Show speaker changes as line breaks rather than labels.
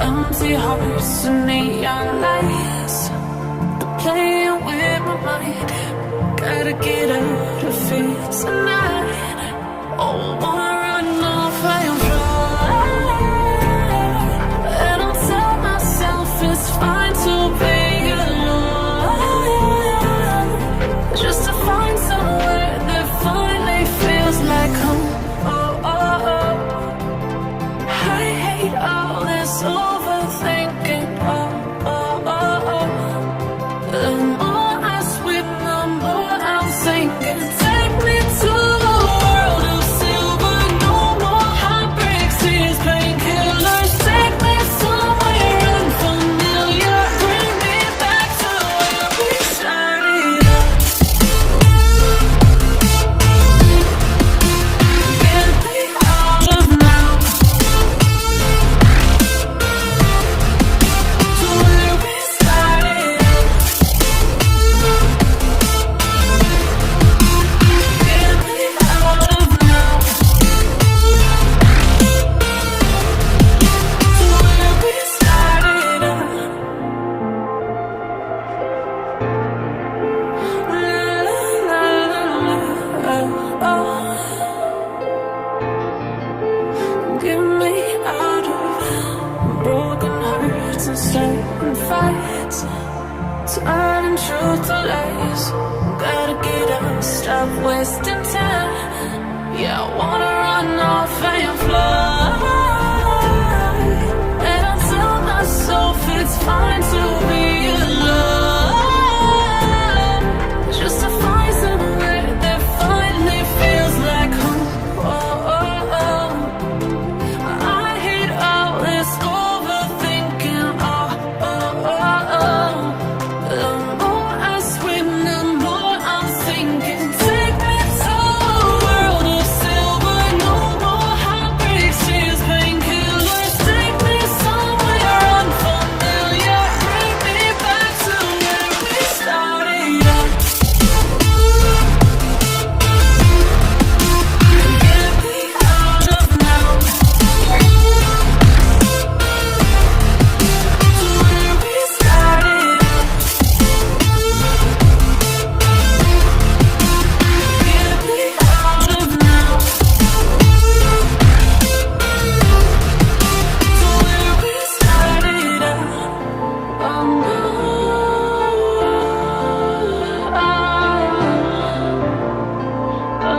Empty hearts and neon lights, playing with my mind. Gotta get out of here tonight. Oh, wanna run off and fly. And I'll tell myself it's fine to be alone, just to find somewhere that finally feels like home. Oh, oh, oh. I hate all this overthinking. Oh, oh, oh, oh. The more I swim, the more I'm sinking. Take me to a world of silver, no more heartbreaks, tears, painkillers. Take me somewhere unfamiliar, bring me back to where we started out. Get me out of now, to where we started out. Get me out of now, to where we started out. La, la, la, la, oh. Get me out of broken hearts and starting fights, turning truth to lies. Gotta get up, stop wasting time. Yeah, I wanna run off and fly.